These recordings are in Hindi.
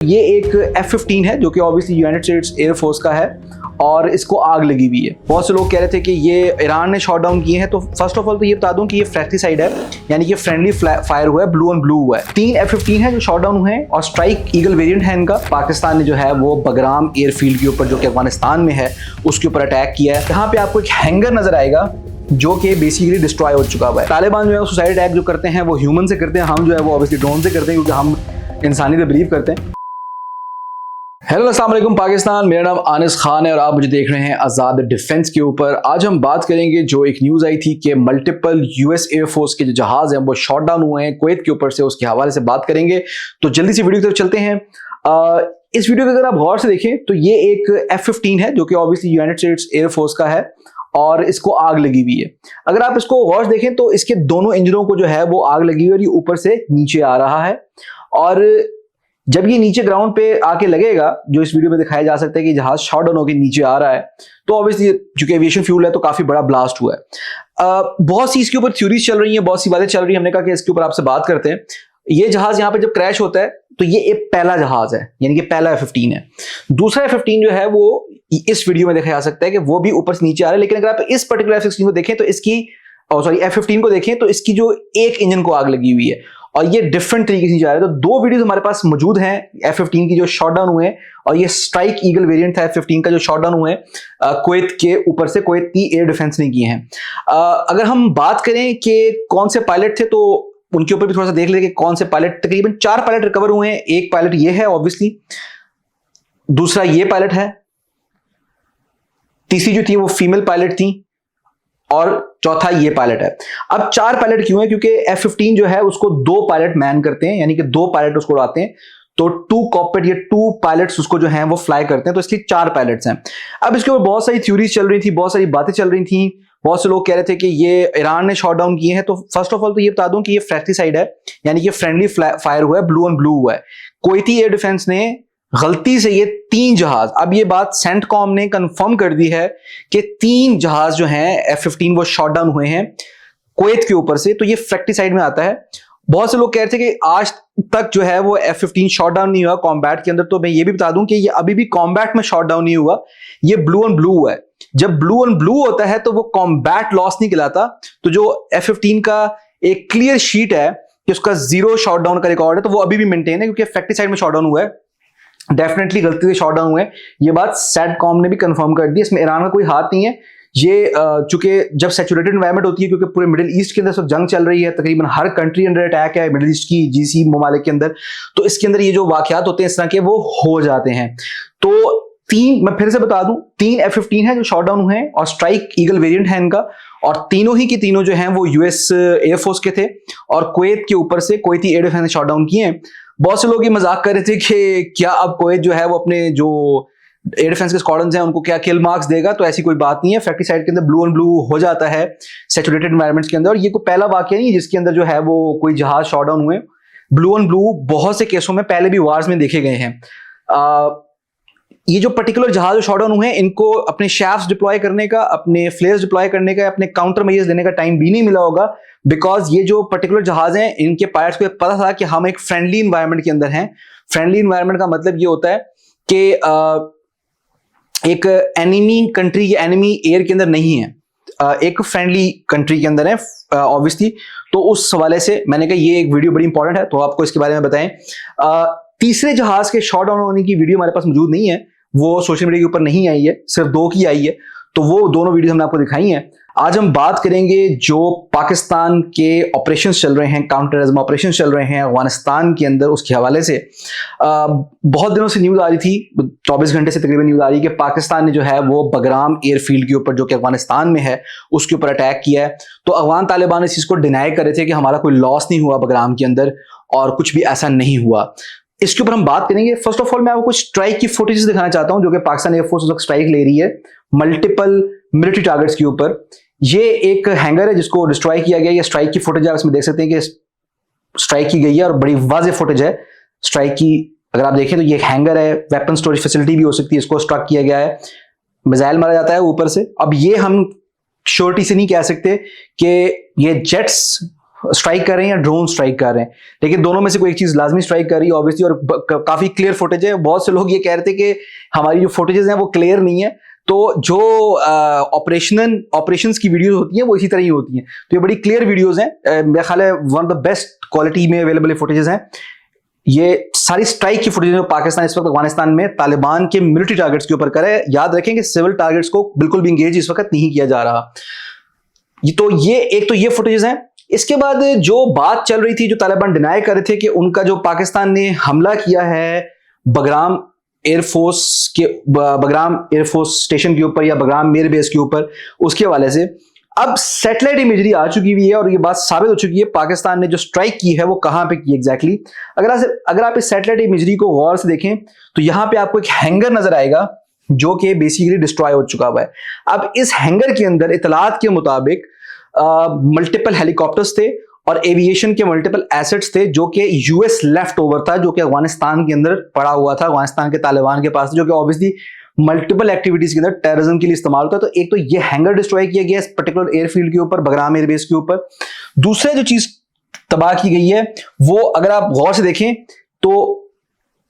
ये एक F-15 है जो कि ऑब्वियसली यूनाइटेड स्टेट्स एयरफोर्स का है और इसको आग लगी हुई है। बहुत से लोग कह रहे थे कि ये ईरान ने शॉट डाउन किए हैं। तो फर्स्ट ऑफ ऑल तो ये बता दूं कि ये फ्रैक्टिसाइड है, यानी कि फ्रेंडली फायर हुआ है, ब्लू ऑन ब्लू हुआ है। 3 F-15 है जो शॉट डाउन हुए हैं और स्ट्राइक ईगल वेरिएंट है इनका। पाकिस्तान ने जो है वो बगराम एयरफील्ड के ऊपर जो कि अफगानिस्तान में है उसके ऊपर अटैक किया है। यहाँ पे आपको एक हैंगर नजर आएगा जो कि बेसिकली डिस्ट्रॉय हो चुका हुआ है। तालिबान जो है सुसाइड अटैक जो करते हैं वो ह्यूमन से करते हैं, हम जो है वो ऑब्वियसली ड्रोन से करते हैं क्योंकि हम इंसानियत पे बिलीव करते हैं। हेलो अस्सलाम वालेकुम पाकिस्तान, मेरा नाम आनिस खान है और आप मुझे देख रहे हैं आज़ाद डिफेंस के ऊपर। आज हम बात करेंगे जो एक न्यूज़ आई थी कि मल्टीपल यूएस एयरफोर्स के जो जहाज हैं वो शॉट डाउन हुए हैं कुवैत के ऊपर से, उसके हवाले से बात करेंगे। तो जल्दी से वीडियो की तरफ चलते हैं। इस वीडियो को अगर आप गौर से देखें तो ये एक F-15 है जो कि ऑब्वियसली यूनाइटेड स्टेट्स एयरफोर्स का है और इसको आग लगी हुई है। अगर आप इसको गौर से देखें तो इसके दोनों इंजनों को जो है वो आग लगी हुई है और ये ऊपर से नीचे आ रहा है। और जब ये नीचे ग्राउंड पे आके लगेगा, जो इस वीडियो में दिखाया जा सकता है कि जहाज शॉट डाउन होकर नीचे आ रहा है, तो ऑब्वियसली चूंकि एविएशन फ्यूल है तो काफी बड़ा ब्लास्ट हुआ है। बहुत सी इसके ऊपर थ्योरीज चल रही हैं, बहुत सी बातें चल रही हैं। हमने कहा कि इसके ऊपर आपसे बात करते हैं। ये जहाज यहाँ पे जब क्रैश होता है तो ये एक पहला जहाज है, यानी कि पहला F-15 है। दूसरा F-15 जो है वो इस वीडियो में देखा जा सकता है कि वो भी ऊपर से नीचे आ रहा है। लेकिन अगर आप इस पर्टिकुलर F-16 को देखें तो इसकी F-15 को देखें तो इसकी जो एक इंजन को आग लगी हुई है और ये डिफरेंट तरीके से जा रहा है। तो दो वीडियोस हमारे पास मौजूद हैं F-15 की जो शॉट डाउन हुए हैं और ये स्ट्राइक ईगल वेरिएंट था F-15 का जो शॉट डाउन हुए हैं कुवैत के ऊपर से, कुवैत की एयर डिफेंस ने किए हैं। अगर हम बात करें कि कौन से पायलट थे तो उनके ऊपर भी थोड़ा सा देख लें कि कौन से पायलट, तकरीबन 4 पायलट रिकवर हुए हैं। एक पायलट ये है ऑब्वियसली, दूसरा ये पायलट है, तीसरी जो थी वो फीमेल पायलट थी और चौथा ये पायलट है। अब 4 पायलट क्यों है? क्योंकि F-15 जो है उसको 2 पायलट मैन करते हैं, यानी कि 2 पायलट उसको उड़ाते हैं। तो 2 कॉकपिट या 2 पायलट्स उसको जो हैं वो फ्लाई करते हैं, तो इसलिए 4 पायलट्स हैं। अब इसके ऊपर बहुत सारी थ्योरीज चल रही थी, बहुत सारी बातें चल रही थी। बहुत से लोग कह रहे थे कि ये ईरान ने शॉट डाउन किए हैं। तो फर्स्ट ऑफ ऑल तो ये बता दूं कि ये फ्रैक्टिसाइड है, यानी कि फ्रेंडली फायर हुआ है, ब्लू ऑन ब्लू हुआ है। कुवैती एयर डिफेंस ने गलती से ये 3 जहाज, अब ये बात सेंटकॉम ने कंफर्म कर दी है कि 3 जहाज जो हैं F-15 वो शॉट डाउन हुए हैं कुवैत के ऊपर से। तो ये फ्रैक्टिसाइड में आता है। बहुत से लोग कह रहे थे कि आज तक जो है वो F-15 शॉट डाउन नहीं हुआ कॉम्बैट के अंदर। तो मैं ये भी बता दूं कि ये अभी भी कॉम्बैट में शॉट डाउन नहीं हुआ, ये ब्लू ऑन ब्लू हुआ है। जब ब्लू ऑन ब्लू होता है तो वो कॉम्बैट लॉस नहीं कहलाता। तो जो F-15 का एक क्लियर शीट है कि उसका 0 शॉट डाउन का रिकॉर्ड है, तो वो अभी भी मेंटेन है क्योंकि फ्रैक्टिसाइड में शॉट डाउन हुआ है। डेफिनेटली गलती से शॉट डाउन हुए, ये बात सेटकॉम ने भी कंफर्म कर दी। इसमें ईरान का कोई हाथ नहीं है। ये चूंकि जब सैचुरेटेड एनवायरनमेंट होती है, क्योंकि पूरे मिडिल ईस्ट के अंदर सब जंग चल रही है, तकरीबन हर कंट्री अंडर अटैक है मिडिल ईस्ट की GC ममालिक के अंदर, तो इसके अंदर ये जो वाकयात होते हैं इस तरह के वो हो जाते हैं। तो 3, मैं फिर से बता दूं, 3 F-15 है जो शॉट डाउन हुए हैं और स्ट्राइक ईगल वेरिएंट है इनका, और तीनों ही के तीनों जो हैं वो यूएस एयरफोर्स के थे और कुवैत के ऊपर से कुवैती एयर डिफेंस ने शॉट डाउन किए हैं। बहुत से लोग ये मजाक कर रहे थे कि क्या अब कुवैत जो है वो अपने जो एयर डिफेंस के स्क्वाड्रन्स हैं उनको क्या किल मार्क्स देगा? तो ऐसी कोई बात नहीं है। फ्रैक्टिसाइड के अंदर ब्लू ऑन ब्लू हो जाता है सैचुरेटेड एनवायरमेंट्स के अंदर। और ये कोई पहला वाकया नहीं है जिसके अंदर जो है वो कोई जहाज शॉट डाउन हुए। ब्लू ऑन ब्लू बहुत से केसों में पहले भी वार्स में देखे गए हैं। ये जो पर्टिकुलर जहाज जो शॉट डाउन हुए हैं इनको अपने शैफ्ट्स डिप्लॉय करने का, अपने फ्लेयर्स डिप्लॉय करने का, अपने काउंटर मेजर्स देने का टाइम भी नहीं मिला होगा, बिकॉज ये जो पर्टिकुलर जहाज हैं इनके पायलट्स को पता था कि हम एक फ्रेंडली इन्वायरमेंट के अंदर हैं। फ्रेंडली इन्वायरमेंट का मतलब ये होता है कि एक एनिमी कंट्री या एनिमी एयर के अंदर नहीं है, एक फ्रेंडली कंट्री के अंदर है ऑब्वियसली। तो उस हवाले से मैंने कहा ये एक वीडियो बड़ी इंपॉर्टेंट है, तो आपको इसके बारे में बताएं। तीसरे जहाज के शॉट डाउन होने की वीडियो हमारे पास मौजूद नहीं है, वो सोशल मीडिया के ऊपर नहीं आई है, सिर्फ 2 की आई है। तो वो दोनों वीडियो हमने आपको दिखाई हैं। आज हम बात करेंगे जो पाकिस्तान के ऑपरेशंस चल रहे हैं, काउंटर टेररिज्म ऑपरेशंस चल रहे हैं अफगानिस्तान के अंदर, उसके हवाले से। बहुत दिनों से न्यूज़ आ रही थी, 24 घंटे से तकरीबन न्यूज़ आ रही है कि पाकिस्तान ने जो है वो बगराम एयरफील्ड के ऊपर जो कि अफगानिस्तान में है उसके ऊपर अटैक किया है। तो अफगान तालिबान इस चीज़ को डिनाई कर रहे थे कि हमारा कोई लॉस नहीं हुआ बगराम के अंदर और कुछ भी ऐसा नहीं हुआ। इसके ऊपर हम बात करेंगे। फर्स्ट ऑफ ऑल मैं आपको कुछ स्ट्राइक की फुटेजेस दिखाना चाहता हूं जो कि पाकिस्तान एयरफोर्स उस वक्त स्ट्राइक ले रही है मल्टीपल मिलिट्री टारगेट्स के ऊपर। ये एक हैंगर है जिसको डिस्ट्रॉय किया गया है। ये स्ट्राइक की फुटेज आप इसमें देख सकते हैं कि स्ट्राइक की गई है और बड़ी वाज़ेह फुटेज है स्ट्राइक की। अगर आप देखें तो ये हैंगर है, वेपन स्टोरेज फैसिलिटी भी हो सकती है, इसको स्ट्रक किया गया है, मिसाइल मारा जाता है ऊपर से। अब ये हम श्योरिटी से नहीं कह सकते कि ये जेट्स स्ट्राइक कर रहे हैं या ड्रोन स्ट्राइक कर रहे हैं, लेकिन दोनों में से कोई एक चीज लाजमी स्ट्राइक कर रही है ऑब्वियसली, और काफी क्लियर फुटेज है। बहुत से लोग ये कह रहे थे कि हमारी जो फुटेजेस हैं वो क्लियर नहीं है, तो जो ऑपरेशंस की वीडियोस होती हैं वो इसी तरह ही होती हैं। तो ये बड़ी क्लियर वीडियोस हैं, मेरा ख्याल है one of the best quality में अवेलेबल फुटेजेस हैं। ये सारी स्ट्राइक की फुटेज पाकिस्तान इस वक्त अफगानिस्तान में तालिबान के मिलिट्री टारगेट्स के ऊपर करे। याद रखें कि सिविल टारगेट्स को बिल्कुल भी इंगेज इस वक्त नहीं किया जा रहा। तो ये फुटेजेस हैं। इसके बाद जो बात चल रही थी, जो तालिबान डिनाई कर रहे थे कि उनका जो पाकिस्तान ने हमला किया है बगराम एयरफोर्स स्टेशन के ऊपर या बगराम एयर बेस के ऊपर, उसके हवाले से अब सैटेलाइट इमेजरी आ चुकी हुई है और ये बात साबित हो चुकी है पाकिस्तान ने जो स्ट्राइक की है वो कहां पे की एग्जैक्टली। अगर आप इस सैटेलाइट इमेजरी को गौर से देखें तो यहां पे आपको एक हैंगर नजर आएगा जो कि बेसिकली डिस्ट्रॉय हो चुका हुआ है। अब इस हैंगर के अंदर इतलात के मुताबिक मल्टीपल हेलीकॉप्टर्स थे और एविएशन के मल्टीपल एसेट्स थे जो कि यूएस लेफ्ट ओवर था, जो कि अफगानिस्तान के अंदर पड़ा हुआ था, अफगानिस्तान के तालिबान के पास, जो कि ऑब्वियसली मल्टीपल एक्टिविटीज के अंदर टेररिज्म के लिए इस्तेमाल होता है। तो एक तो ये हैंगर डिस्ट्रॉय किया गया इस पर्टिकुलर एयरफील्ड के ऊपर, बगराम एयरबेस के ऊपर। दूसरा जो चीज तबाह की गई है वो अगर आप गौर से देखें तो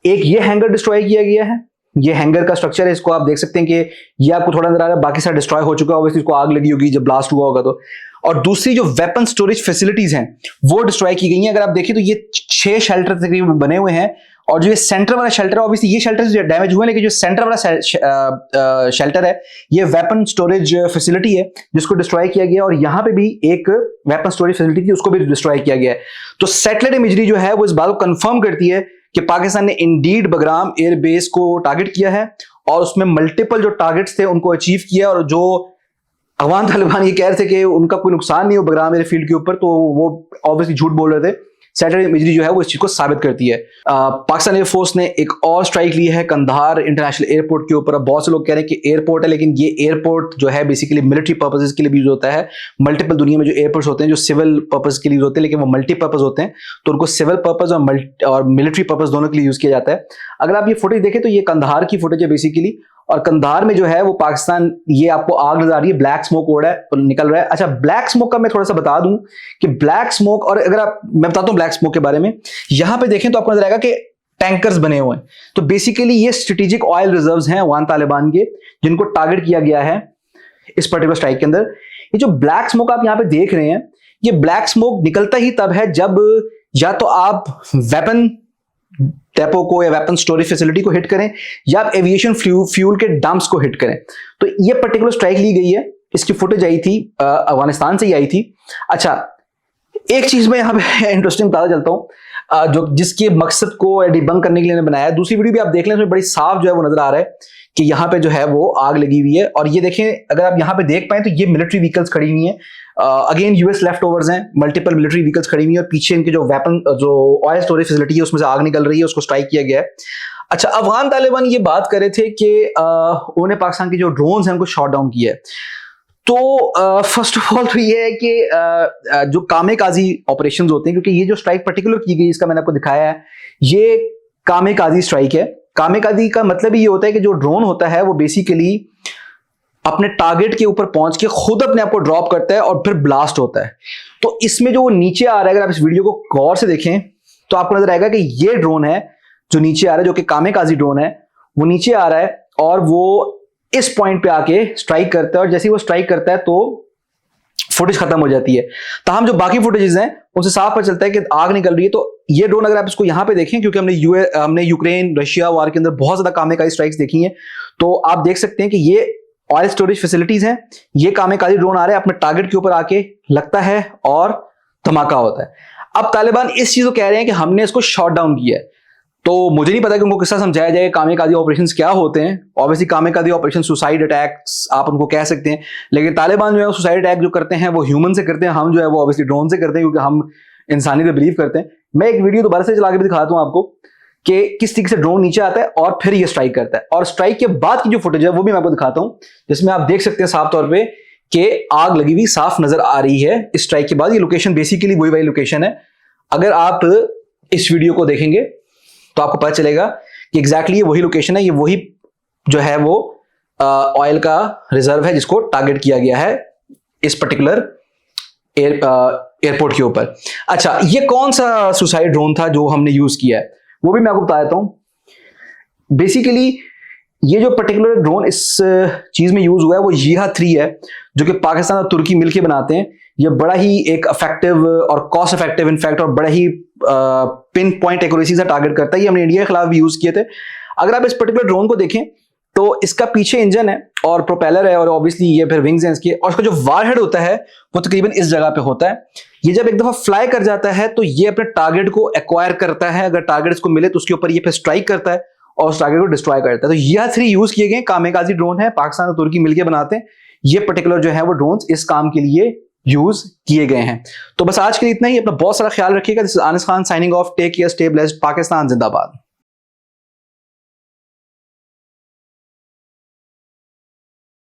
एक ये हैंगर डिस्ट्रॉय किया गया है, ये हैंगर का स्ट्रक्चर है, इसको आप देख सकते हैं कि ये आपको थोड़ा नजर आ रहा है, बाकी सारा डिस्ट्रॉय हो चुका है, ऑब्वियसली इसको आग लगी होगी जब ब्लास्ट हुआ होगा तो। और दूसरी जो वेपन स्टोरेज फैसिलिटीज हैं वो डिस्ट्रॉय की गई हैं। अगर आप देखें तो ये 6 शेल्टर तकरीबन बने हुए हैं और जो ये सेंटर वाला शेल्टर है, ऑब्वियसली ये शेल्टर डैमेज हुए, लेकिन जो सेंटर वाला शेल्टर है ये वेपन स्टोरेज फैसिलिटी है जिसको डिस्ट्रॉय किया गया, और यहां पे भी एक वेपन स्टोरेज फैसिलिटी थी उसको भी डिस्ट्रॉय किया गया है। तो सैटेलाइट इमेजरी जो है वो इस बात को कंफर्म करती है कि पाकिस्तान ने इंडीड बगराम एयरबेस को टारगेट किया है और उसमें मल्टीपल जो टारगेट्स थे उनको अचीव किया। और जो अफगान तालिबान ये कह रहे थे कि उनका कोई नुकसान नहीं हो बगराम एयरफील्ड के ऊपर, तो वो ऑब्वियसली झूठ बोल रहे थे। सैटेलाइट इमेजरी जो है वो इस चीज को साबित करती है। पाकिस्तान एयरफोर्स ने एक और स्ट्राइक ली है कंधार इंटरनेशनल एयरपोर्ट के ऊपर। अब बहुत से लोग कह रहे हैं कि एयरपोर्ट है, लेकिन ये एयरपोर्ट जो है बेसिकली मिलिट्री पर्पसेस के लिए भी यूज होता है। मल्टीपल दुनिया में जो एयरपोर्ट्स होते हैं जो सिविल पर्पस के लिए यूज होते हैं, लेकिन वो मल्टीपर्पज होते हैं, तो उनको सिविल पर्पज और मिलिट्री पर्पज दोनों के लिए यूज किया जाता है। अगर आप ये फुटेज देखें तो ये कंधार की फुटेज है बेसिकली, और कंधार में जो है वो पाकिस्तान, ये आपको आग नजर आ रही है, ब्लैक स्मोक हो रहा है, निकल रहा है। अच्छा, ब्लैक स्मोक का मैं थोड़ा सा बता दूं कि ब्लैक स्मोक, और अगर मैं बताता हूं ब्लैक स्मोक के बारे में, यहां पे देखें तो आपको नजर आएगा कि टैंकर्स बने हुए हैं। तो बेसिकली ये स्ट्रेटेजिक ऑयल रिजर्व्स हैं अफगान तालिबान के, जिनको टारगेट किया गया है इस पर्टिकुलर स्ट्राइक के अंदर। ये जो ब्लैक स्मोक आप यहां पे देख रहे हैं, ये ब्लैक स्मोक निकलता ही तब है जब या तो आप वेपन डेपो को या वेपन स्टोरेज फैसिलिटी को हिट करें या आप एविएशन फ्यूल के डंप्स को हिट करें। तो ये पर्टिकुलर स्ट्राइक ली गई है, इसकी फुटेज आई थी अफगानिस्तान से ही आई थी। अच्छा, एक चीज मैं यहां पे इंटरेस्टिंग बताता चलता हूं जो जिसके मकसद को डिबंक करने के लिए बनाया है। दूसरी वीडियो भी आप देख लें, उसमें बड़ी साफ जो है वो नजर आ रहा है कि यहाँ पे जो है वो आग लगी हुई है। और ये देखें, अगर आप यहाँ पे देख पाए तो ये मिलिट्री व्हीकल्स खड़ी हुई हैं, अगेन यूएस लेफ्ट ओवर्स हैं, मल्टीपल मिलिट्री व्हीकल्स खड़ी हुई हैं, और पीछे इनके जो वेपन जो ऑयल स्टोरेज फैसिलिटी है उसमें से आग निकल रही है, उसको स्ट्राइक किया गया है। अच्छा, अफगान तालिबान ये बात कर रहे थे कि उन्होंने पाकिस्तान के जो ड्रोन्स हैं उनको शॉट डाउन किया है। तो फर्स्ट ऑफ ऑल तो ये है कि जो कामेकाजी ऑपरेशंस होते हैं, क्योंकि ये जो स्ट्राइक पर्टिकुलर की गई इसका मैंने आपको दिखाया है, ये कामेकाजी स्ट्राइक है। कामेकाजी का मतलब ये होता है कि जो ड्रोन होता है वो बेसिकली अपने टारगेट के ऊपर पहुंच के खुद अपने आप को ड्रॉप करता है और फिर ब्लास्ट होता है। तो इसमें जो नीचे आ रहा है, अगर आप इस वीडियो को गौर से देखें तो आपको नजर आएगा कि ये ड्रोन है जो नीचे आ रहा है, जो कि कामेकाजी ड्रोन है, वो नीचे आ रहा है और वो इस पॉइंट पे आके स्ट्राइक करता है, और जैसे ही वो स्ट्राइक करता है तो फुटेज खत्म हो जाती है। तमाम जो बाकी फुटेजेस हैं उनसे साफ पता चलता है कि आग निकल रही है। तो ये ड्रोन अगर आप इसको यहां पे देखें, क्योंकि हमने यूक्रेन रशिया वार के अंदर बहुत ज्यादा कामेकाजी स्ट्राइक्स देखी हैं, तो आप देख सकते हैं कि ये ऑयल स्टोरेज फैसिलिटीज हैं, ये कामेकाजी ड्रोन आ रहे हैं, अपने टारगेट के ऊपर आके लगता है और धमाका होता है। अब तालिबान इस चीज को कह रहे हैं कि हमने इसको शॉट डाउन किया है। तो मुझे नहीं पता कि उनको किस तरह समझाया जाए कामेकाजी ऑपरेशंस क्या होते हैं। ऑब्वियसली कामेकाजी ऑपरेशन सुसाइड अटैक्स आप उनको कह सकते हैं, लेकिन तालिबान जो है सुसाइड अटैक जो करते हैं वो ह्यूमन से करते हैं, हम जो है वो ऑब्वियसली ड्रोन से करते हैं, क्योंकि हम इंसानी पे बिलीव करते हैं। मैं एक वीडियो दोबारा से चला के भी दिखाता हूं आपको कि किस तरीके से ड्रोन नीचे आता है और फिर ये स्ट्राइक करता है, और स्ट्राइक के बाद की जो फुटेज है वो भी मैं आपको दिखाता हूं, जिसमें आप देख सकते हैं साफ तौर पे कि आग लगी हुई साफ नजर आ रही है इस स्ट्राइक के बाद। ये लोकेशन बेसिकली वही वाली लोकेशन है। अगर आप इस वीडियो को देखेंगे तो आपको पता चलेगा कि एग्जैक्टली ये वही लोकेशन है, ये वही जो है वो ऑयल का रिजर्व है जिसको टारगेट किया गया है इस पर्टिकुलर एयरपोर्ट के ऊपर। अच्छा, ये कौन सा सुसाइड ड्रोन था जो हमने यूज किया है, वो भी मैं आपको बता देता हूं। बेसिकली ये जो पर्टिकुलर ड्रोन इस चीज में यूज हुआ है वो Yiha-3 है, जो कि पाकिस्तान और तुर्की मिलकर बनाते हैं। ये बड़ा ही एक इफेक्टिव और कॉस्ट इफेक्टिव इनफैक्ट और बड़ा ही पिन पॉइंट एक्यूरेसी से टारगेट करता है। ये हमने इंडिया के खिलाफ भी यूज किए थे। अगर आप इस पर्टिकुलर ड्रोन को देखें तो इसका पीछे इंजन है और प्रोपेलर है और ऑब्वियसली ये फिर विंग्स हैं इसके, और इसका जो वारहेड होता है वो तकरीबन इस जगह पे होता है। ये जब एक दफा फ्लाई कर जाता है तो ये अपने टारगेट को एक्वायर करता है, अगर टारगेट इसको मिले तो उसके ऊपर ये फिर स्ट्राइक करता है और उस टारगेट को डिस्ट्रॉय करता है। तो Yiha-3 यूज किए गए कामेकाजी ड्रोन है, पाकिस्तान और तुर्की मिलकर बनाते हैं। ये पर्टिकुलर जो है वो ड्रोन इस काम के लिए यूज किए गए हैं। तो बस आज के लिए इतना ही। अपना बहुत सारा ख्याल रखिएगा। This is Anis Khan signing off. Take care, stay blessed. Pakistan जिंदाबाद।